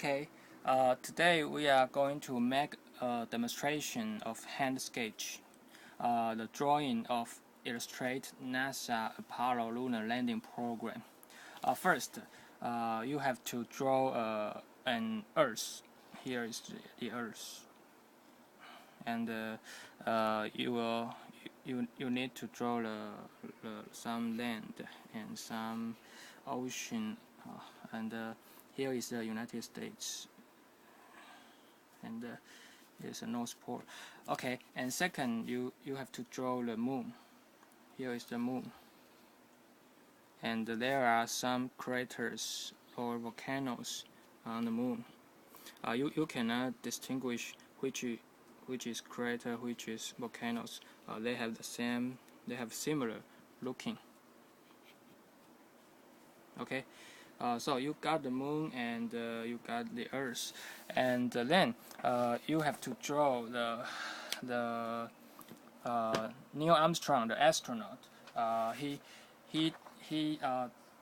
Okay, today we are going to make a demonstration of hand sketch, the drawing of illustrate NASA Apollo lunar landing program. First, you have to draw an Earth. Here is the Earth, and you need to draw some land and some ocean, and here is the United States, and there's a North Pole. Okay, and second, you have to draw the moon. Here is the moon, and there are some craters or volcanoes on the moon. You cannot distinguish which is crater, which is volcanoes. They have similar looking. Okay, so you got the moon and you got the Earth, and then you have to draw the Neil Armstrong, the astronaut. He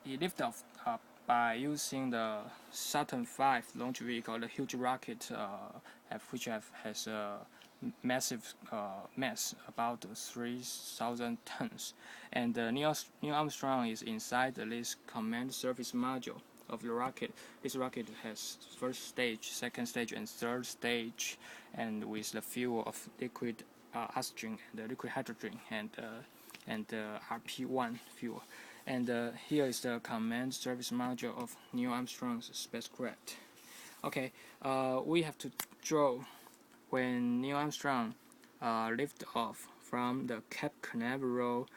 lifted off by using the Saturn V launch vehicle, the huge rocket, which has a massive mass, about 3,000 tons. And Neil Armstrong is inside this command service module of the rocket. This rocket has first stage, second stage, and third stage, and with the fuel of liquid oxygen and liquid hydrogen and RP1 fuel. And here is the command service module of Neil Armstrong's spacecraft. Okay, we have to draw when Neil Armstrong lifted off from the Cape Canaveral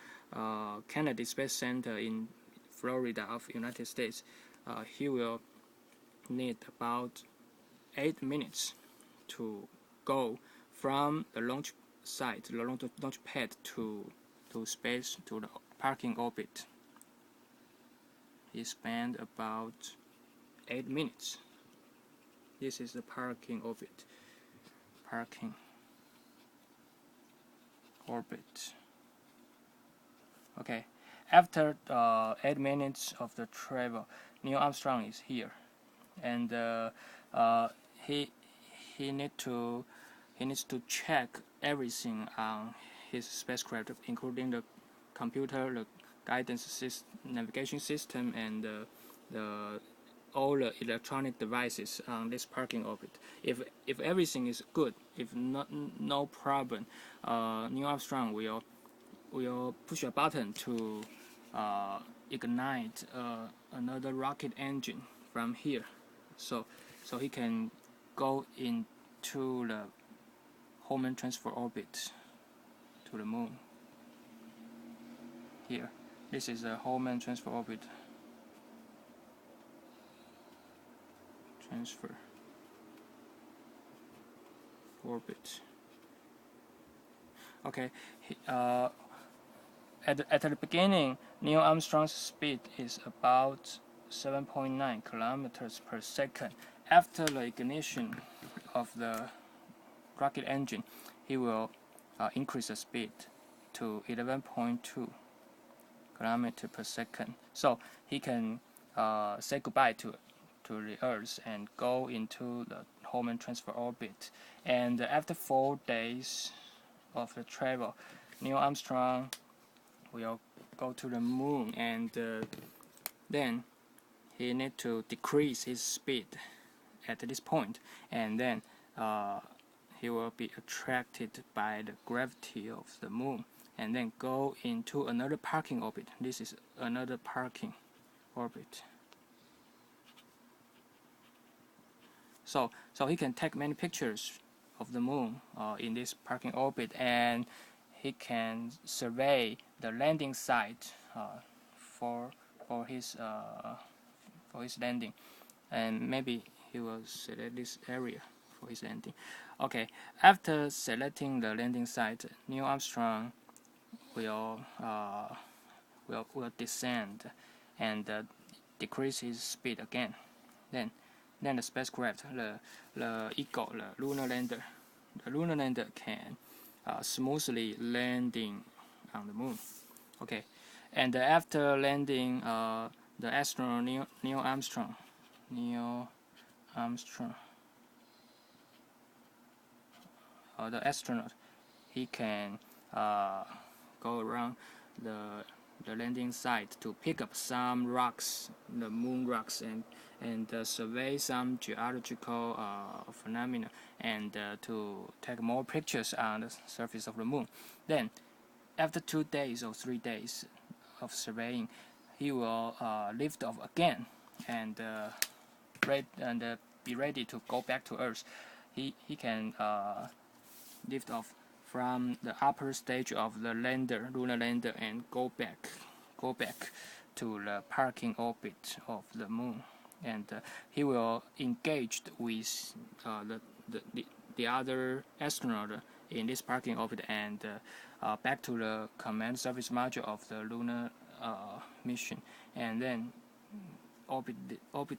Kennedy Space Center in Florida of United States. He will need about 8 minutes to go from the launch site, the launch pad, to space, to the parking orbit. He spent about 8 minutes. This is the parking orbit. Okay, after 8 minutes of the travel, Neil Armstrong is here, and he needs to check everything on his spacecraft, including the computer, the guidance navigation system, and all the electronic devices on this parking orbit. If everything is good, if no problem, Neil Armstrong will push a button to ignite another rocket engine from here, so he can go into the Hohmann transfer orbit to the moon. Here, this is the Hohmann transfer orbit. Okay, at the beginning, Neil Armstrong's speed is about 7.9 kilometers per second. After the ignition of the rocket engine, he will increase the speed to 11.2 kilometers per second. So he can say goodbye to the Earth and go into the Hohmann transfer orbit. And after 4 days of the travel, Neil Armstrong will go to the moon, and then he needs to decrease his speed at this point, and then he will be attracted by the gravity of the moon, and then go into another parking orbit. This is another parking orbit. So he can take many pictures of the moon in this parking orbit, and he can survey the landing site for his landing, and maybe he will select this area for his landing. Okay, after selecting the landing site, Neil Armstrong will descend and decrease his speed again. Then the spacecraft, the Eagle, the lunar lander can smoothly landing on the moon. Okay, and after landing, the astronaut Neil Armstrong, the astronaut, he can go around the landing site to pick up some rocks, the moon rocks, and survey some geological phenomena, and to take more pictures on the surface of the moon. Then, after 2 days or 3 days of surveying, he will lift off again and be ready to go back to Earth. He can lift off from the upper stage of the lunar lander, and go back to the parking orbit of the moon, and he will engage with the other astronaut in this parking orbit, and back to the command service module of the lunar mission, and then orbit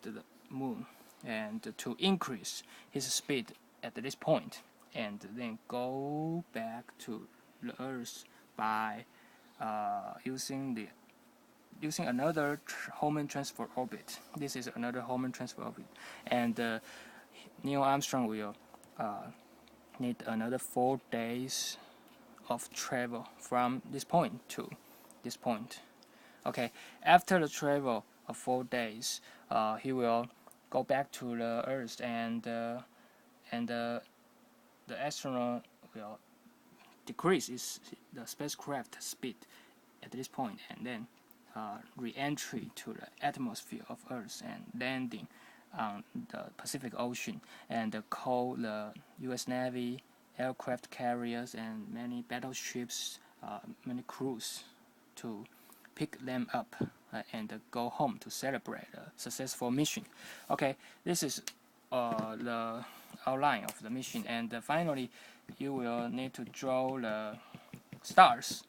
the moon, and to increase his speed at this point, and then go back to the Earth by using another Hohmann transfer orbit. This is another Hohmann transfer orbit, and Neil Armstrong will need another 4 days of travel from this point to this point. Okay, after the travel of 4 days, he will go back to the Earth, and the astronaut will decrease the spacecraft speed at this point, and then re-entry to the atmosphere of Earth and landing on the Pacific Ocean, and call the U.S. Navy, aircraft carriers, and many battleships, many crews to pick them up and go home to celebrate a successful mission. Okay, this is the outline of the mission, and finally you will need to draw the stars.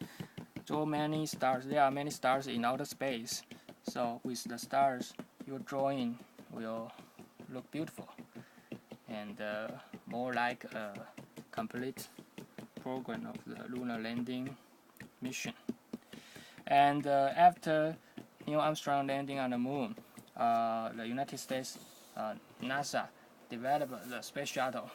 Draw many stars. There are many stars in outer space, so with the stars your drawing will look beautiful and more like a complete program of the lunar landing mission. And after Neil Armstrong landing on the moon, the United States NASA developed the space shuttle,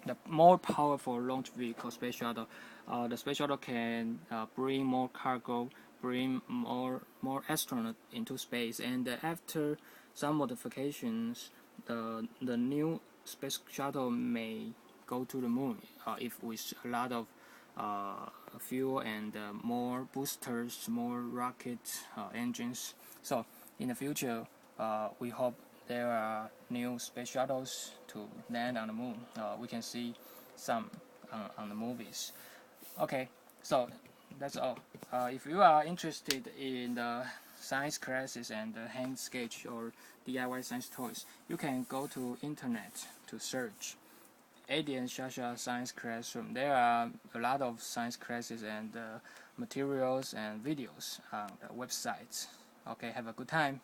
the more powerful launch vehicle space shuttle. The space shuttle can bring more cargo, bring more astronauts into space, and after some modifications, the new space shuttle may go to the moon if with a lot of fuel and more boosters, more rocket engines. So in the future, we hope there are new space shuttles to land on the moon. We can see some on the movies. Okay, so that's all. If you are interested in the science classes and hand sketch or DIY science toys, you can go to internet to search Sketch-Adion蝦蝦science classroom. There are a lot of science classes and materials and videos on the website. Okay, have a good time.